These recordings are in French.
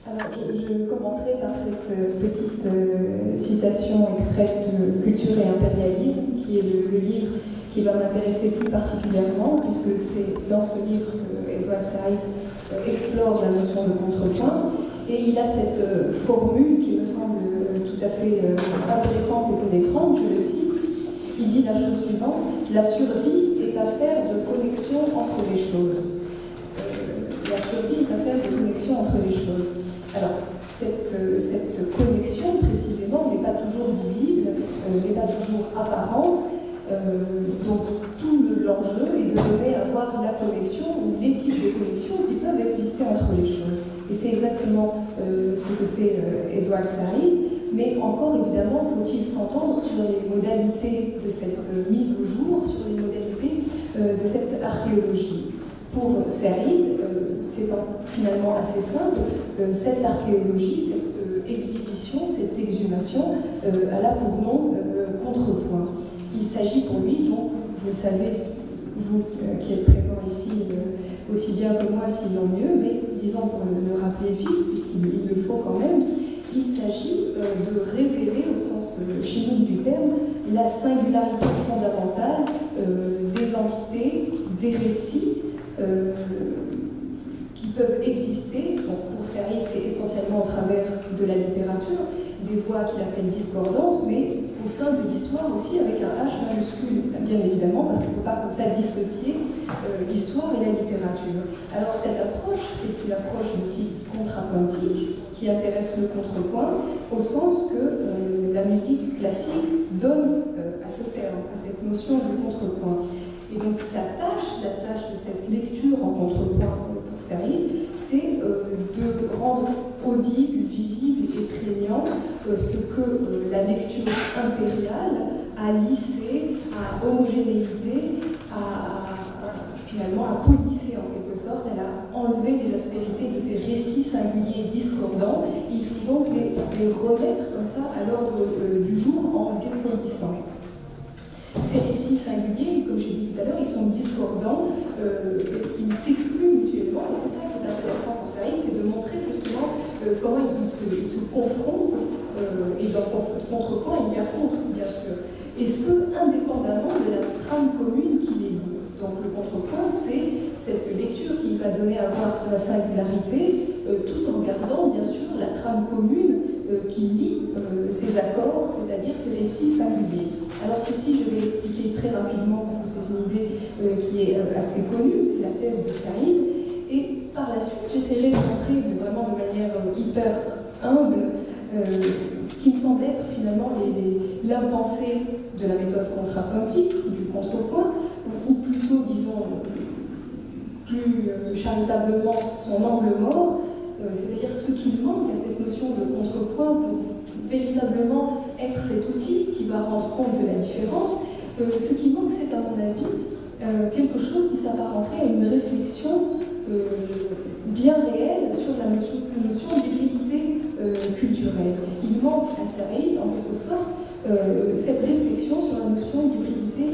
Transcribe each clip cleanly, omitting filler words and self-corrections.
Alors, je commencerai par cette petite citation extraite de Culture et impérialisme, qui est le livre qui va m'intéresser plus particulièrement, puisque c'est dans ce livre que Edward Said explore la notion de contrepoint. Et il a cette formule qui me semble tout à fait intéressante et pénétrante, je le cite. Il dit la chose suivante: la survie est affaire de connexion entre les choses. La survie est affaire de connexion entre les choses. Alors, cette connexion, précisément, n'est pas toujours visible, n'est pas toujours apparente. Donc, tout l'enjeu est de donner à voir la connexion ou les types de connexions qui peuvent exister entre les choses. Et c'est exactement ce que fait Edward Said. Mais encore, évidemment, faut-il s'entendre sur les modalités de cette mise au jour, sur les modalités de cette archéologie. Pour Said, c'est finalement assez simple. Cette archéologie, cette exhibition, cette exhumation, elle a pour nom contrepoint. Il s'agit pour lui, donc, vous le savez, vous qui êtes présents ici, aussi bien que moi, sinon mieux, mais disons pour le rappeler vite, puisqu'il le faut quand même, il s'agit de révéler, au sens chimique du terme, la singularité fondamentale des entités, des récits qui peuvent exister. Donc pour Said, c'est essentiellement au travers de la littérature, des voix qu'il appelle discordantes, mais au sein de l'histoire aussi avec un H majuscule, bien évidemment, parce qu'on ne peut pas comme ça dissocier l'histoire et la littérature. Alors cette approche, c'est une approche de type contrapuntique qui intéresse le contrepoint, au sens que la musique classique donne à ce terme, à cette notion de contrepoint. Et donc sa tâche, la tâche de cette lecture en contrepoint pour Said, c'est de rendre audible, visible et prégnant ce que la lecture impériale a lissé, a homogénéisé, finalement a polissé en quelque sorte. Elle a enlevé les aspérités de ces récits singuliers discordants. Il faut donc les remettre comme ça à l'ordre du jour en dépolissant. Ces récits singuliers, comme j'ai dit tout à l'heure, ils sont discordants, ils s'excluent mutuellement, et c'est ça qui est intéressant pour Said, c'est de montrer justement comment ils se confrontent, et dans le contrepoint, il y a contre, bien sûr, et ce, indépendamment de la trame commune qui les lie. Donc le contrepoint, c'est cette lecture qui va donner à voir la singularité, tout en gardant, bien sûr, la trame commune qui lie ces accords, c'est-à-dire ces récits singuliers. Alors ceci, je vais l'expliquer très rapidement parce que c'est une idée qui est assez connue, c'est la thèse de Said. Et par la suite, j'essaierai de montrer, mais vraiment de manière hyper humble, ce qui me semble être finalement l'impensé de la méthode contrapuntique, du contrepoint, ou plutôt, disons, plus charitablement, son angle mort, c'est-à-dire ce qui manque à cette notion de contrepoint pour véritablement être cet outil qui va rendre compte de la différence. Ce qui manque, c'est à mon avis quelque chose qui s'apparenterait à une réflexion bien réelle sur la notion d'hybridité culturelle. Il manque à Said, en quelque sorte, cette réflexion sur la notion d'hybridité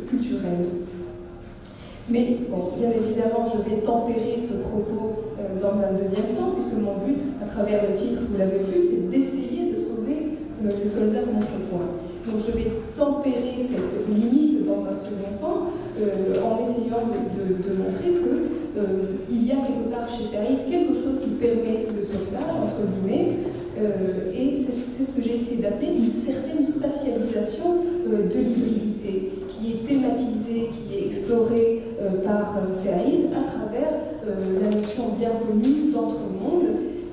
culturelle. Mais bon, bien évidemment, je vais tempérer ce propos dans un deuxième temps, puisque mon but, à travers le titre, vous l'avez vu, c'est d'essayer de sauver le soldat contrepoint. Donc je vais tempérer cette limite dans un second temps, en essayant de montrer qu'il y a quelque part chez Said quelque chose qui permet le sauvetage, entre guillemets, et c'est ce que j'ai essayé d'appeler une certaine spatialisation de l'hybridité, qui est thématisée, qui est explorée par Said à travers la notion bien connue d'entre-monde.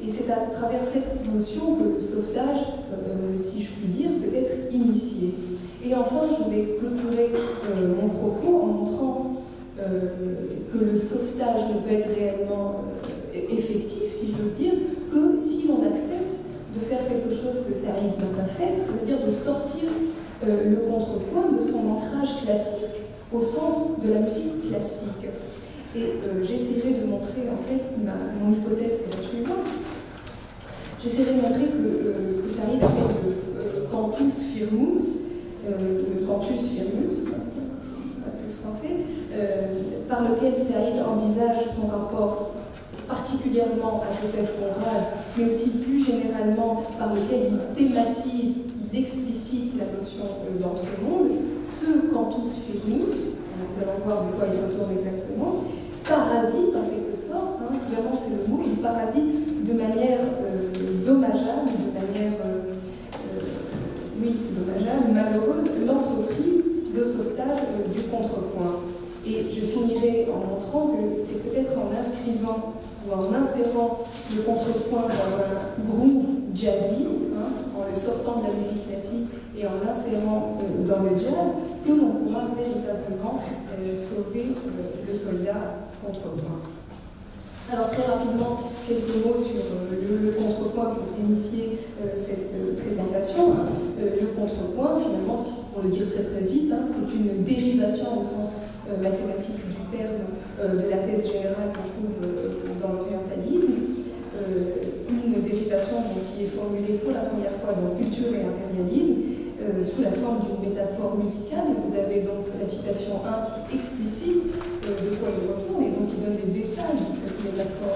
Et c'est à travers cette notion que le sauvetage, si je puis dire, peut être initié. Et enfin, je vais clôturer mon propos en montrant que le sauvetage ne peut être réellement effectif, si j'ose dire, que si l'on accepte de faire quelque chose que Said n'a pas fait, c'est-à-dire de sortir le contrepoint de son ancrage classique au sens de la musique classique. Et j'essaierai de montrer, en fait, mon hypothèse est la suivante. J'essaierai de montrer que ce que Said appelle le cantus firmus, pas plus français, par lequel Said envisage son rapport particulier particulièrement à Joseph Conrad, mais aussi plus généralement par lequel il thématise, il explicite la notion d'entre-monde, ce cantus firmus, nous allons voir de quoi il retourne exactement, parasite en quelque sorte, hein, vraiment c'est le mot, il parasite de manière dommageable, de manière dommageable, malheureuse, l'entreprise de sauvetage du contrepoint. Et je finirai en montrant que c'est peut-être en inscrivant ou en insérant le contrepoint dans un groove jazzy, hein, en le sortant de la musique classique et en l'insérant dans le jazz, que l'on pourra véritablement sauver le soldat contrepoint. Alors très rapidement, quelques mots sur le contrepoint pour initier cette présentation. Le contrepoint, finalement, pour le dire très très vite, hein, c'est une dérivation au sens mathématique du terme de la thèse générale qu'on trouve dans l'orientalisme. Une dérivation donc, qui est formulée pour la première fois dans Culture et impérialisme, sous la forme d'une métaphore musicale. Et vous avez donc la citation 1 qui explicite de quoi il retourne, et donc il donne les détails de cette métaphore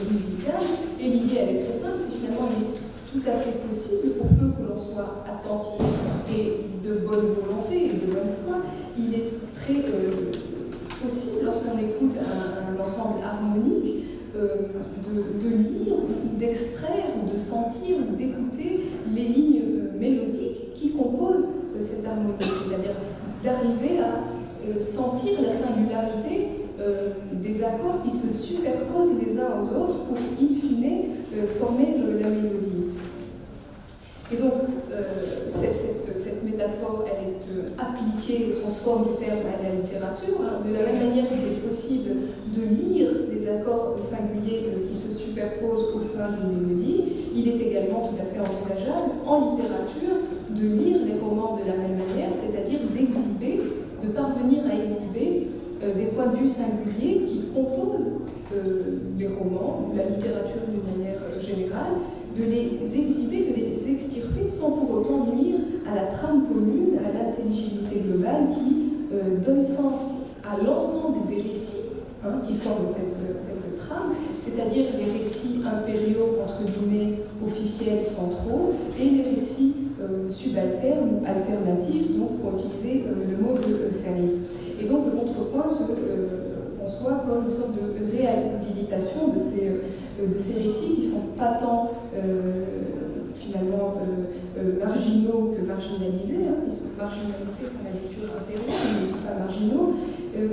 musicale. Et l'idée, elle est très simple, c'est finalement, il est tout à fait possible, pour peu que l'on soit attentif et de bonne volonté et de bonne foi, il est très possible, lorsqu'on écoute un ensemble harmonique, de lire, d'extraire, de sentir, d'écouter les lignes mélodiques qui composent cette harmonie, c'est-à-dire d'arriver à sentir la singularité des accords qui se superposent les uns aux autres pour, in fine, former la mélodie. Et donc, cette métaphore, elle est appliquée au sens fort du terme à la littérature. Hein. De la même manière qu'il est possible de lire les accords singuliers qui se superposent au sein d'une mélodie, il est également tout à fait envisageable, en littérature, de lire les romans de la même manière, c'est-à-dire d'exhiber, de parvenir à exhiber des points de vue singuliers qui composent les romans, ou la littérature d'une manière générale, de les exhiber, de les extirper sans pour autant nuire à la trame commune, à l'intelligibilité globale qui donne sens à l'ensemble des récits hein, qui forment cette trame, c'est-à-dire les récits impériaux, entre guillemets, officiels, centraux, et les récits subalternes ou alternatifs, donc pour utiliser le mot de Serry. Et donc le contrepoint se conçoit comme une sorte de réhabilitation de ces récits qui sont pas tant finalement marginaux que marginalisés, hein. Ils sont marginalisés par la lecture impériale, mais ils ne sont pas marginaux,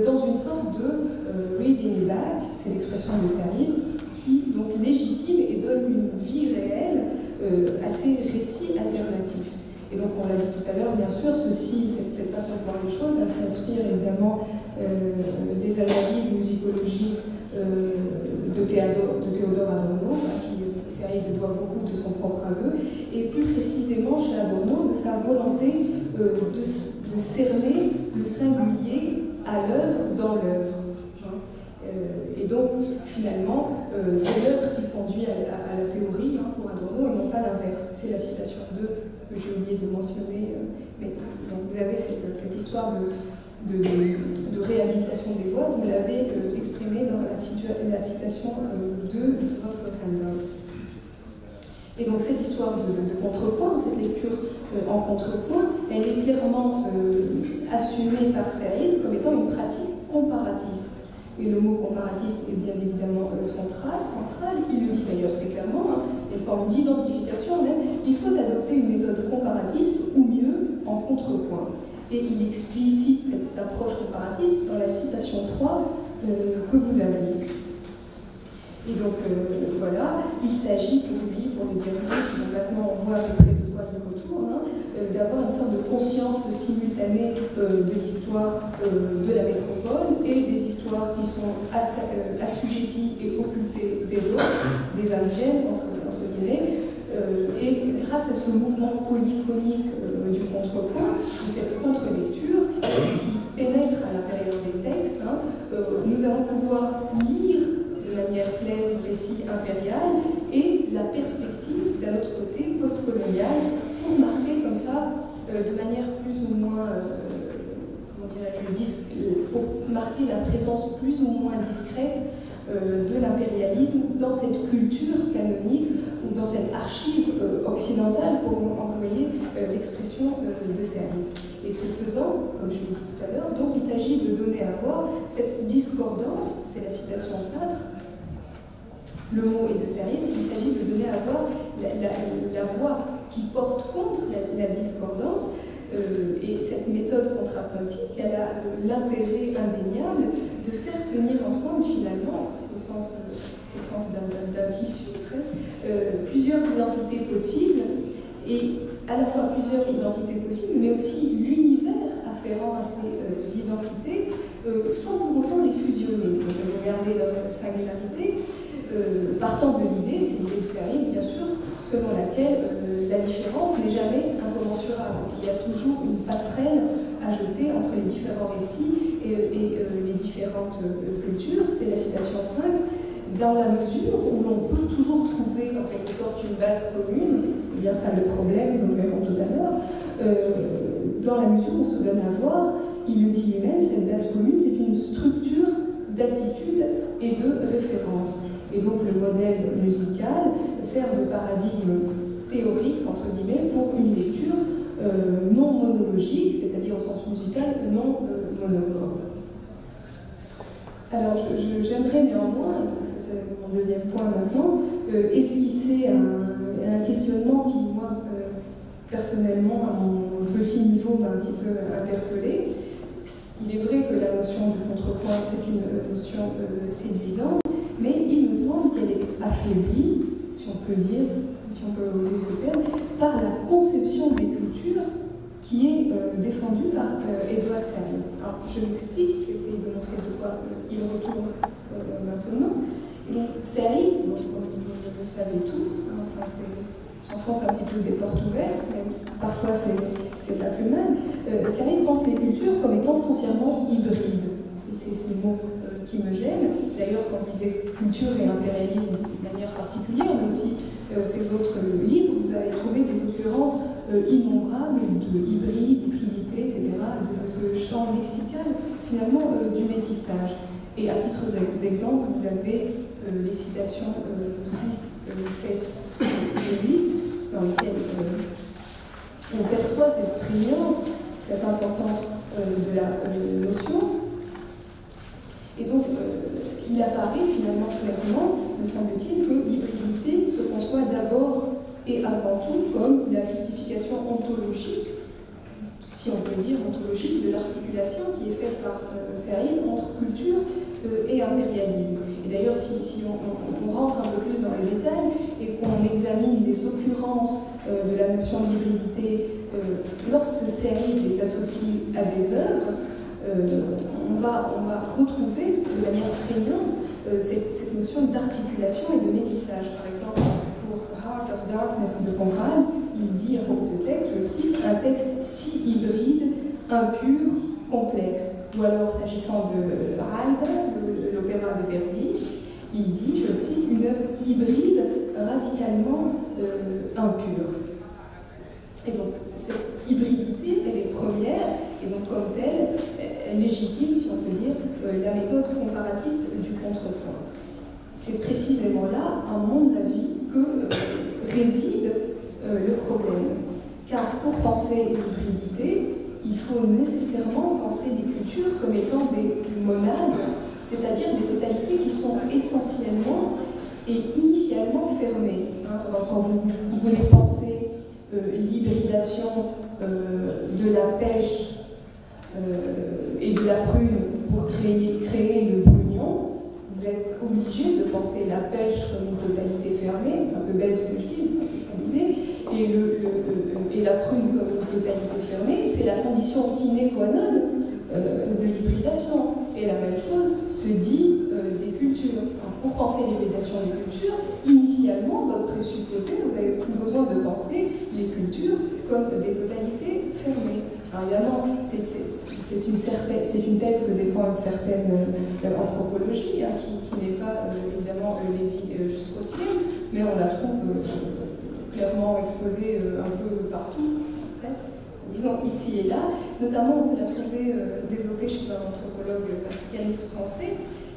dans une sorte de reading back, c'est l'expression de Serry, qui donc légitime et donne une vie réelle à ces récits alternatifs. Et donc, on l'a dit tout à l'heure, bien sûr, cette façon de voir les choses, elle s'inspire évidemment des analyses musicologiques de Théodore Adorno, qui Serry doit beaucoup de son propre aveu, et plus précisément chez Adorno, de sa volonté de cerner le singulier à l'œuvre dans l'œuvre. Et donc, finalement, c'est l'œuvre qui conduit à la théorie hein, pour Adorno et non pas l'inverse. C'est la citation 2 que j'ai oublié de mentionner. Mais donc vous avez cette histoire de réhabilitation des voix, vous l'avez exprimée dans la citation 2 de votre handout. Et donc cette histoire de contrepoint, cette lecture en contrepoint, elle est clairement assumée par Serry comme étant une pratique comparatiste. Et le mot comparatiste est bien évidemment central. Il le dit d'ailleurs très clairement, hein, une forme d'identification même. Il faut adopter une méthode comparatiste ou mieux en contrepoint. Et il explicite cette approche comparatiste dans la citation 3 que vous avez. Et donc voilà, il s'agit pour lui, pour le dire vite, maintenant on voit à peu près de quoi il retourne, hein, d'avoir une sorte de conscience simultanée de l'histoire de la métropole et des histoires qui sont assujetties et occultées des autres, des indigènes, entre guillemets, et grâce à ce mouvement polyphonique du contrepoint, de cette contre-lecture qui pénètre à l'intérieur des textes, hein, nous allons pouvoir lire de manière claire le récit impérial et la perspective, d'un autre côté, post-coloniale, pour marquer comme ça, de manière plus ou moins, comment dirais-je, pour marquer la présence plus ou moins discrète de l'impérialisme dans cette culture canonique ou dans cette archive occidentale, pour employer l'expression de Serre. Et ce faisant, comme je l'ai dit tout à l'heure, donc il s'agit de donner à voir cette discordance, c'est la citation 4, le mot est de Serre, il s'agit de donner à voir la voix qui porte contre la discordance, et cette méthode contrapuntique, elle a l'intérêt indéniable de faire tenir ensemble finalement, au sens d'un tissu presque, plusieurs identités possibles, et à la fois plusieurs identités possibles, mais aussi l'univers afférent à ces identités, sans pour autant les fusionner, donc regarder leur singularité, partant de l'idée, c'est l'idée de Ferry, bien sûr, selon laquelle la différence n'est jamais incommensurable. Il y a toujours une passerelle à jeter entre les différents récits et les différentes cultures. C'est la citation 5, dans la mesure où l'on peut toujours trouver en quelque sorte une base commune, c'est bien ça le problème, nous le verrons tout à l'heure, dans la mesure où on se donne à voir, il le dit lui-même, cette base commune, c'est une structure d'attitude et de référence. Et donc le modèle musical sert de paradigme théorique, entre guillemets, pour une lecture non monologique, c'est-à-dire au sens musical non monocorde. Alors j'aimerais néanmoins, et donc c'est mon deuxième point maintenant, esquisser un questionnement qui, moi, personnellement, à mon petit niveau, m'a un petit peu interpellée. Il est vrai que la notion du contrepoint, c'est une notion séduisante, mais il me semble qu'elle est affaiblie, si on peut dire, si on peut oser ce terme, par la conception des cultures qui est défendue par Edward Said. Alors, je m'explique, je vais essayer de montrer de quoi il retourne maintenant. Et donc, Said, comme vous le savez tous, hein, enfin, j'enfonce un petit peu des portes ouvertes, mais parfois c'est pas plus mal. Said pense les cultures comme étant foncièrement hybrides. Et c'est ce mot qui me gêne. D'ailleurs, quand je disais culture et impérialisme de manière particulière, mais aussi ces autres livres, vous allez trouver des occurrences innombrables de hybride, hybridité, etc., de ce champ lexical, finalement, du métissage. Et à titre d'exemple, vous avez les citations 6, 7 et 8, dans lesquelles on perçoit cette prégnance, cette importance de la notion. Et donc, il apparaît finalement clairement, me semble-t-il, que l'hybridité se conçoit d'abord et avant tout comme la justification ontologique, si on peut dire ontologique, de l'articulation qui est faite par Said entre culture et impérialisme. Et d'ailleurs, si on rentre un peu plus dans les détails et qu'on examine les occurrences de la notion d'hybridité lorsque Said les associe à des œuvres, on va retrouver de manière prégnante cette notion d'articulation et de métissage. Par exemple, pour Heart of Darkness de Conrad, il dit à propos de ce texte, je cite, un texte si hybride, impur, complexe. Ou alors, s'agissant de Ride, l'opéra de Verdi, il dit, je cite, une œuvre hybride, radicalement impure. Et donc, cette hybridité, elle est première, et donc comme telle, elle légitime, si on peut dire, la méthode comparatiste du contrepoint. C'est précisément là, à mon avis, que réside le problème. Car pour penser l'hybridité, il faut nécessairement penser les cultures comme étant des monades, c'est-à-dire des totalités qui sont essentiellement et initialement fermées. Par exemple, quand vous voulez penser l'hybridation de la pêche et de la prune pour créer le brugnon, vous êtes obligé de penser la pêche comme une totalité fermée, c'est un peu bête ce que je dis, c'est ça l'idée, et la prune comme une totalité fermée, c'est la condition sine qua non de l'hybridation. Et la même chose se dit des cultures. Alors, pour penser l'hybridation des cultures, initialement, votre présupposé, vous avez besoin de penser les cultures comme des totalités fermées. Alors évidemment, c'est une thèse que défend une certaine anthropologie, hein, qui n'est pas évidemment Lévi-Straussienne, mais on la trouve clairement exposée un peu partout, presque. Disons ici et là, notamment on peut la trouver développée chez un anthropologue africaniste français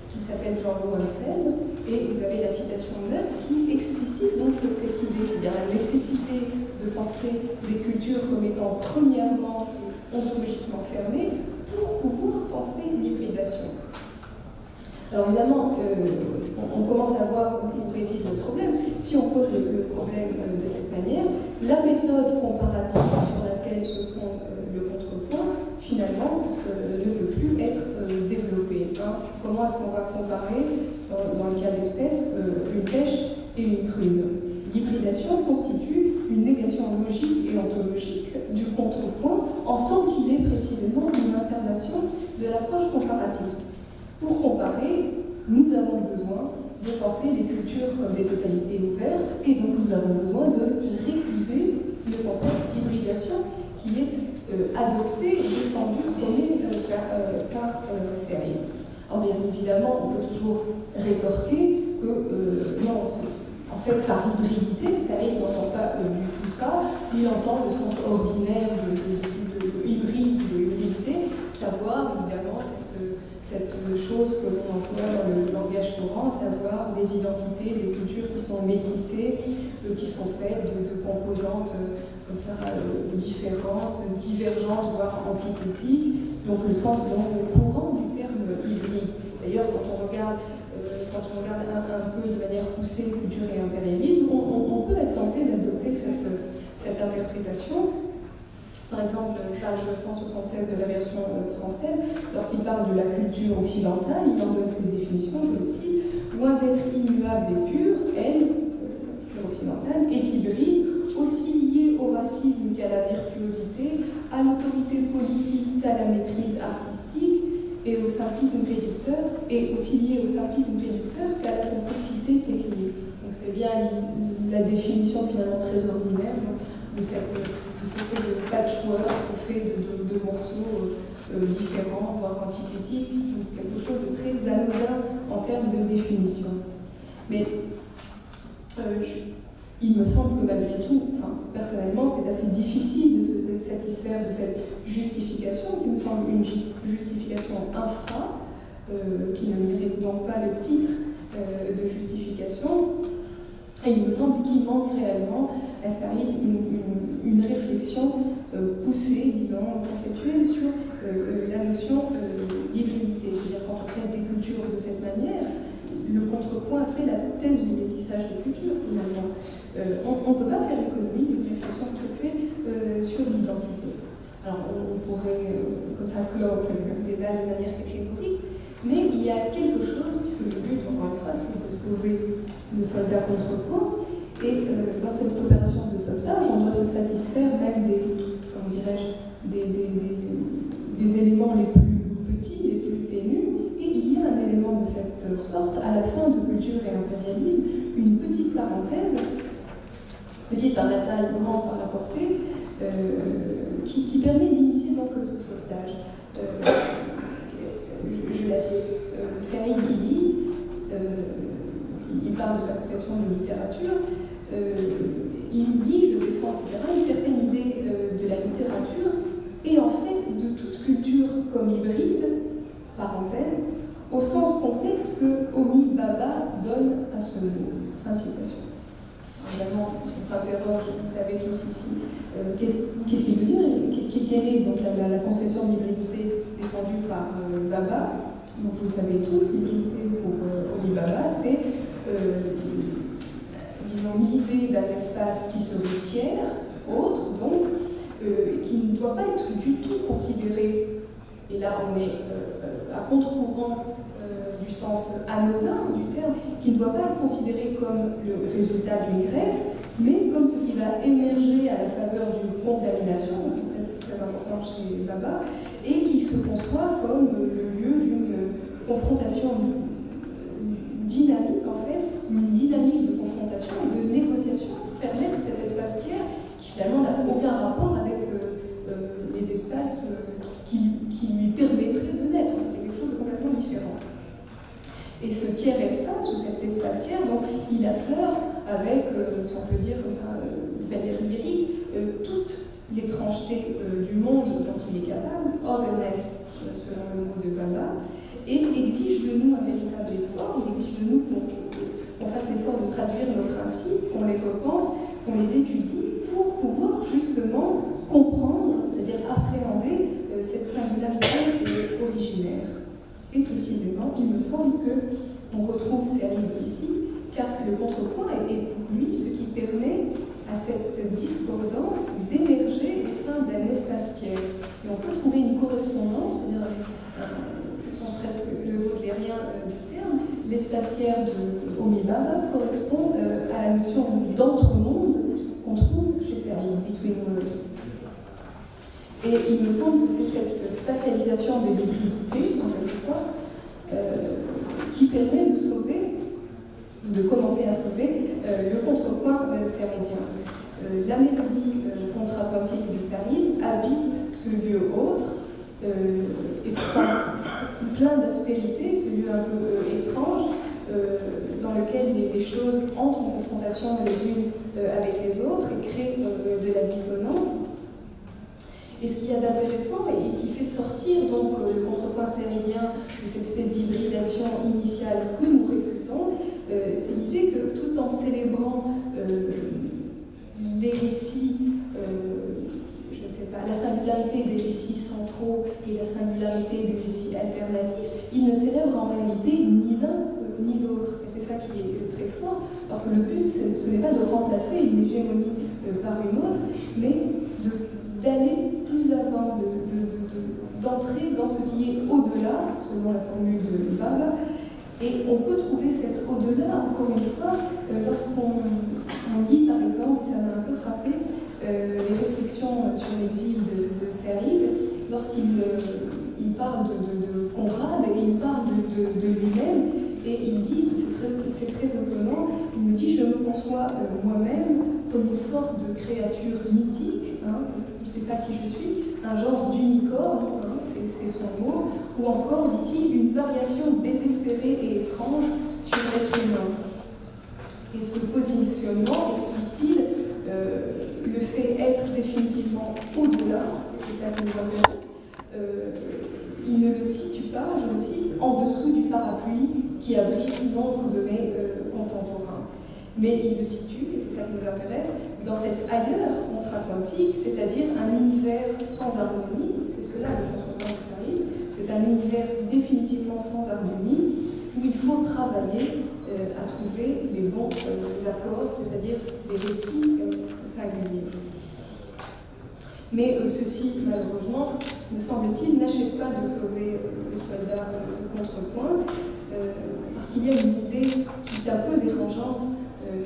qui s'appelle Jean-Loup Amsel, et vous avez la citation 9 qui explicite donc cette idée, c'est-à-dire la nécessité de penser des cultures comme étant premièrement ontologiquement fermées pour pouvoir penser l'hybridation. Alors évidemment, on commence à voir où réside le problème. Si on pose le problème de cette manière, la méthode comparatiste sur laquelle se fonde le contrepoint, finalement, ne peut plus être développée. Comment est-ce qu'on va comparer, dans le cas d'espèces, une pêche et une prune? L'hybridation constitue une négation logique et ontologique du contrepoint en tant qu'il est précisément une incarnation de l'approche comparatiste. Pour comparer, nous avons besoin de penser les cultures comme des totalités ouvertes, et donc nous avons besoin de récuser le concept d'hybridation qui est adopté et défendu par Searle. Alors bien évidemment, on peut toujours rétorquer que non, en fait, par hybridité, Searle n'entend pas du tout ça, il entend le sens ordinaire de hybride, de hybridité, savoir évidemment cette chose que l'on emploie dans le langage courant, à savoir des identités, des cultures qui sont métissées, qui sont faites de composantes comme ça différentes, divergentes, voire antithétiques, donc le sens courant du terme hybride. D'ailleurs, quand on regarde un peu de manière poussée culture et impérialisme, on peut être tenté d'adopter cette interprétation. Par exemple, page 176 de la version française, lorsqu'il parle de la culture occidentale, il en donne cette définition, je le cite: loin d'être immuable et pure, elle, culture occidentale, est hybride, aussi liée au racisme qu'à la virtuosité, à l'autorité politique qu'à la maîtrise artistique, et au simplisme réducteur, et aussi liée au simplisme réducteur qu'à la complexité technique. Donc c'est bien la définition finalement très ordinaire de cette espèce de patchwork fait de morceaux différents, voire antithétiques, donc quelque chose de très anodin en termes de définition. Mais il me semble que malgré tout, personnellement, c'est assez difficile de se satisfaire de cette justification, qui me semble une justification infra, qui ne mérite donc pas le titre de justification. Et il me semble qu'il manque réellement à Searle une réflexion poussée, disons, conceptuelle sur la notion d'hybridité. C'est-à-dire, quand on traite des cultures de cette manière, le contrepoint, c'est la thèse du métissage des cultures, finalement. On ne peut pas faire l'économie d'une réflexion conceptuelle sur l'identité. Alors, on pourrait, comme ça, clore le débat de manière catégorique, mais il y a quelque chose, puisque le but, encore une fois, c'est de sauver le soldat contrepoint, et dans cette opération de sauvetage, on doit se satisfaire même des éléments les plus petits, les plus ténus, et il y a un élément de cette sorte, à la fin de Culture et impérialisme, une petite parenthèse, petite par la taille, grande par la portée, qui permet d'initier donc ce sauvetage. Je la cite. Searle dit, il parle de sa conception de littérature, il dit, je défends, etc., une certaine idée de la littérature et en fait de toute culture comme hybride, parenthèse, au sens complexe que Homi Bhabha donne à ce mot. Fin de citation. Évidemment, on s'interroge, vous le savez tous ici, qu'est-ce qu'il veut dire? Quelle est donc la conception d'hybridité défendue par Bhabha? Donc vous le savez tous, l'hybridité pour Homi Bhabha, c'est disons, l'idée d'un espace qui serait tiers, autre, donc, qui ne doit pas être du tout considéré, et là on est à contre-courant du sens anodin du terme, qui ne doit pas être considéré comme le résultat d'une greffe, mais comme ce qui va émerger à la faveur d'une contamination, un concept très important chez Bhabha, et qui se conçoit comme le lieu d'une confrontation dynamique, en fait, une dynamique de confrontation et de négociation pour faire naître cet espace tiers qui finalement n'a aucun rapport avec les espaces qui lui permettraient de naître. C'est quelque chose de complètement différent. Et ce tiers espace, ou cet espace tiers, donc, il affleure avec, si on peut dire comme ça, de manière lyrique, toute l'étrangeté du monde dont il est capable, otherness selon le mot de Baba, et exige de nous un véritable effort. Il exige de nous qu'on fasse l'effort de traduire nos principes, qu'on les repense, qu'on les étudie pour pouvoir justement comprendre, c'est-à-dire appréhender cette singularité originaire. Et précisément, il me semble qu'on retrouve Serid ici, car le contrepoint est pour lui ce qui permet à cette discordance d'émerger au sein d'un espace-tiers. Et on peut trouver une correspondance, c'est-à-dire avec le sens presque baudelairien du terme, l'espace-tiers de Omi-Baba correspond à la notion d'entre-monde qu'on trouve chez Serid, Between Worlds. Et il me semble que c'est cette spatialisation de l'hybridité, en quelque sorte, qui permet de sauver, de commencer à sauver le contrepoint séridien. La mélodie contrapuntique de Serid habite ce lieu autre, et pourtant plein d'aspérité, ce lieu un peu étrange, dans lequel les choses entrent en confrontation les unes avec les autres et créent de la dissonance. Et ce qu'il y a d'intéressant et qui fait sortir donc le contrepoint séridien de cette espèce d'hybridation initiale que nous récusons, c'est l'idée que tout en célébrant les récits, je ne sais pas, la singularité des récits centraux et la singularité des récits alternatifs, il ne célèbre en réalité ni l'un ni l'autre. Et c'est ça qui est très fort, parce que le but, ce n'est pas de remplacer une hégémonie par une autre, mais d'aller plus avant, d'entrer dans ce qui est au-delà, selon la formule de Baba. Et on peut trouver cet au-delà, encore une fois, lorsqu'on lit, par exemple, et ça m'a un peu frappé, les réflexions sur l'exil de Serid, lorsqu'il parle de Conrad et il parle de lui-même, et il dit, c'est très étonnant, il me dit, je me conçois moi-même comme une sorte de créature mythique, hein, je ne sais pas qui je suis, un genre d'unicorne, hein, c'est son mot, ou encore, dit-il, une variation désespérée et étrange sur l'être humain. Et ce positionnement, explique-t-il, le fait être définitivement au-delà, et c'est ça qui nous intéresse, il ne le situe pas, je le cite, en dessous du parapluie qui abrite nombre de mes contemporains. Mais il le situe, et c'est ça qui nous intéresse, dans cet ailleurs contrapuntique, c'est-à-dire un univers sans harmonie, c'est cela le contrepoint de Serid, c'est un univers définitivement sans harmonie, où il faut travailler à trouver les bons accords, c'est-à-dire les récits singuliers. Mais ceci, malheureusement, me semble-t-il, n'achève pas de sauver le soldat contrepoint, parce qu'il y a une idée qui est un peu dérangeante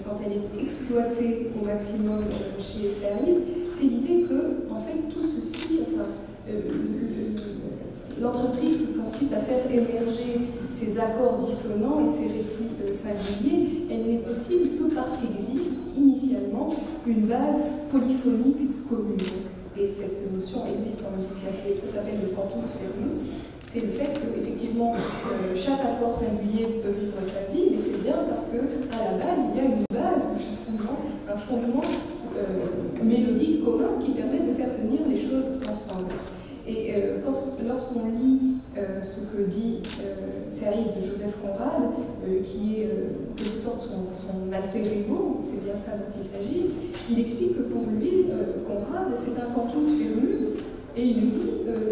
quand elle est exploitée au maximum chez Serid, c'est l'idée que, en fait, tout ceci, enfin, l'entreprise qui consiste à faire émerger ces accords dissonants et ces récits singuliers, elle n'est possible que parce qu'existe initialement une base polyphonique commune. Et cette notion existe en musique classique, ça s'appelle le cantus firmus. C'est le fait qu'effectivement, chaque accord singulier peut vivre sa vie, mais c'est bien parce qu'à la base, il y a une base, justement, un fondement mélodique commun qui permet de faire tenir les choses ensemble. Et lorsqu'on lit ce que dit Serid de Joseph Conrad, qui est en quelque sorte son alter ego, c'est bien ça dont il s'agit, il explique que pour lui, Conrad, c'est un cantus firmus, et il lui dit,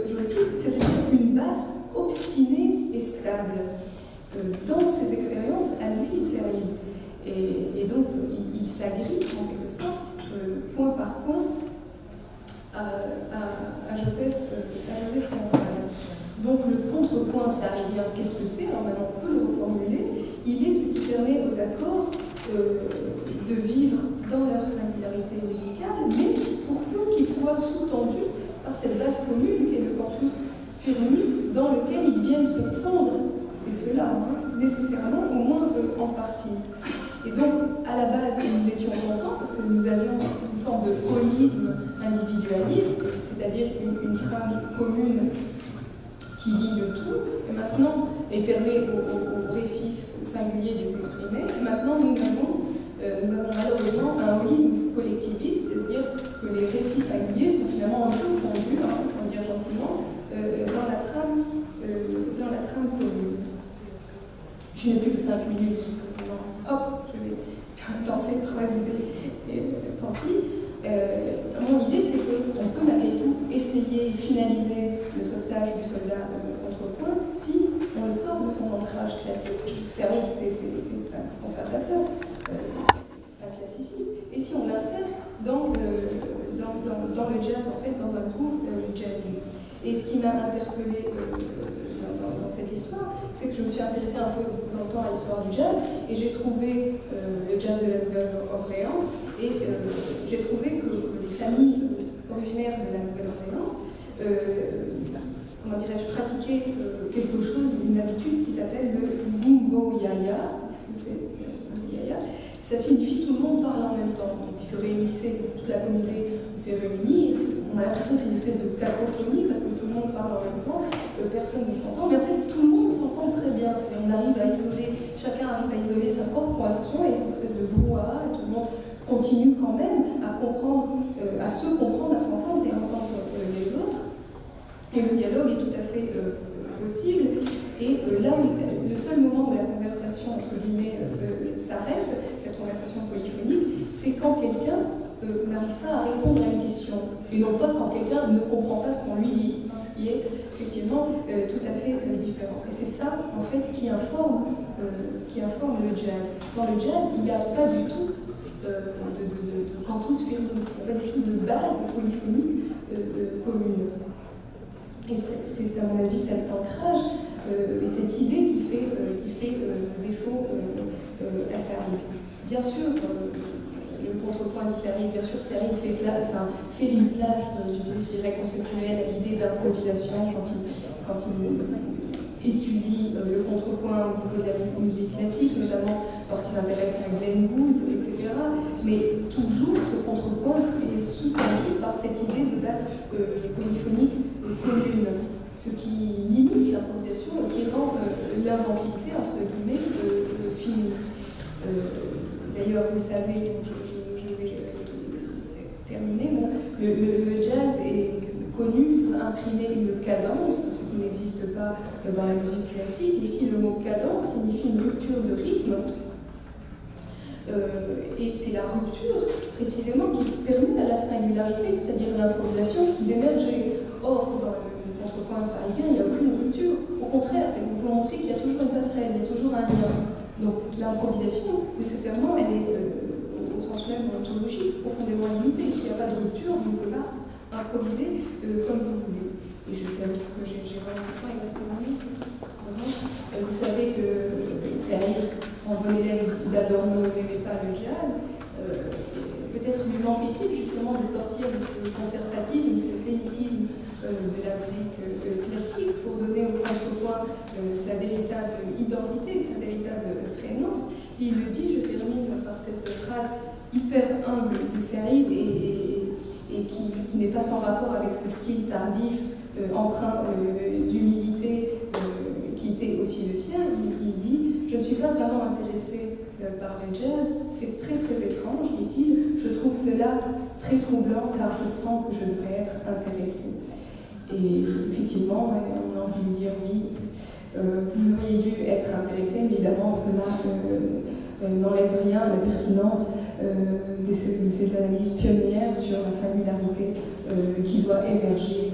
je le cite, c'est-à-dire une basse obstinée et stable. Dans ses expériences, à lui, Serid. Et donc, il s'agrippe en quelque sorte, point par point, à Joseph Conrad. Donc le contrepoint saridien, qu'est-ce que c'est? Alors maintenant on peut le reformuler. Il est ce qui permet aux accords de vivre dans leur singularité musicale, mais pour peu qu'ils soient sous-tendus par cette base commune qui est le cantus firmus, dans lequel ils viennent se fondre. C'est cela, hein, nécessairement, au moins en partie. Et donc, à la base, nous étions contents parce que nous avions une forme de holisme individualiste, c'est-à-dire une trame commune qui lie le tout, et maintenant, et permet au récit singulier de s'exprimer. Maintenant, nous avons malheureusement un holisme collectiviste, c'est-à-dire que les récits singuliers sont finalement un peu fondus, hein, pour dire gentiment, dans la trame Je n'ai plus que 5 minutes, hop, je vais lancer 3 idées, et tant pis. Mon idée, c'est qu'on peut malgré tout essayer et finaliser le sauvetage du soldat contrepoint si on le sort de son ancrage classique, puisque c'est un conservateur, c'est un classiciste, et si on l'insère dans le jazz, en fait, dans un groove jazzy. Et ce qui m'a interpellée dans cette histoire, c'est que je me suis intéressée un peu dans le temps à l'histoire du jazz, et j'ai trouvé le jazz de la Nouvelle-Orléans, et j'ai trouvé que les familles originaires de la Nouvelle-Orléans, comment dirais-je, pratiquaient quelque chose, une habitude qui s'appelle le bumbo yaya. Ça signifie que tout le monde parle en même temps. Donc ils se réunissaient, toute la communauté s'est réunie, et on a l'impression que c'est une espèce de cacophonie parce que tout le monde parle en même temps, personne ne s'entend, mais en fait tout le monde s'entend très bien. C'est-à-dire on arrive à isoler, chacun arrive à isoler sa propre conversation et c'est une espèce de brouhaha, et tout le monde continue quand même à comprendre, à se comprendre, à s'entendre et à entendre les autres. Et le dialogue est tout à fait possible. Et là, le seul moment où la conversation, entre guillemets, s'arrête, cette conversation polyphonique, c'est quand quelqu'un n'arrive pas à répondre à une question, et non pas quand quelqu'un ne comprend pas ce qu'on lui dit, hein, ce qui est effectivement tout à fait différent. Et c'est ça, en fait, qui informe le jazz. Dans le jazz, il n'y a pas du tout de cantus firmus, il n'y a pas du tout de base polyphonique commune. Et c'est à mon avis cet ancrage et cette idée qui fait défaut à Serrid. Bien sûr, le contrepoint de Serrid, bien sûr, Serrid fait une place, je dirais, conceptuelle à l'idée d'improvisation quand il étudie le contrepoint au niveau de la musique classique, notamment lorsqu'il s'intéresse à Glenn Gould, etc. Mais toujours, ce contrepoint est sous-tendu par cette idée de base polyphonique commune, ce qui limite l'improvisation et qui rend l'inventivité, entre guillemets, finie. D'ailleurs, vous le savez, je vais terminer, bon, le jazz est connu pour imprimer une cadence, ce qui n'existe pas dans la musique classique. Ici, le mot cadence signifie une rupture de rythme. Et c'est la rupture, précisément, qui permet à la singularité, c'est-à-dire l'improvisation, d'émerger. Or, dans le contrepoint saridien, il n'y a aucune rupture. Au contraire, c'est pour vous montrer qu'il y a toujours une passerelle, il y a toujours un lien. Donc, l'improvisation, nécessairement, elle est, au sens même ontologique, profondément limitée. S'il n'y a pas de rupture, vous ne pouvez pas improviser comme vous voulez. Et je termine parce que j'ai vraiment le temps, il reste 1 minute. Vous savez que Serrid, en bon élève d'Adorno, n'aimait pas le jazz. Peut-être lui manquait-il justement de sortir de ce conservatisme, de cet élitisme de la musique classique pour donner au contrepoint sa véritable identité, sa véritable prééminence. Il le dit, je termine par cette phrase hyper humble de Serrid et qui n'est pas sans rapport avec ce style tardif, empreint d'humilité qui était aussi le sien. Il dit « Je ne suis pas vraiment intéressé par le jazz, c'est très très étrange, dit-il, je trouve cela très troublant car je sens que je devrais être intéressé. » Et effectivement, on a envie de dire oui, vous auriez dû être intéressé, mais évidemment cela n'enlève rien à la pertinence de ces analyses pionnières sur la singularité qui doit émerger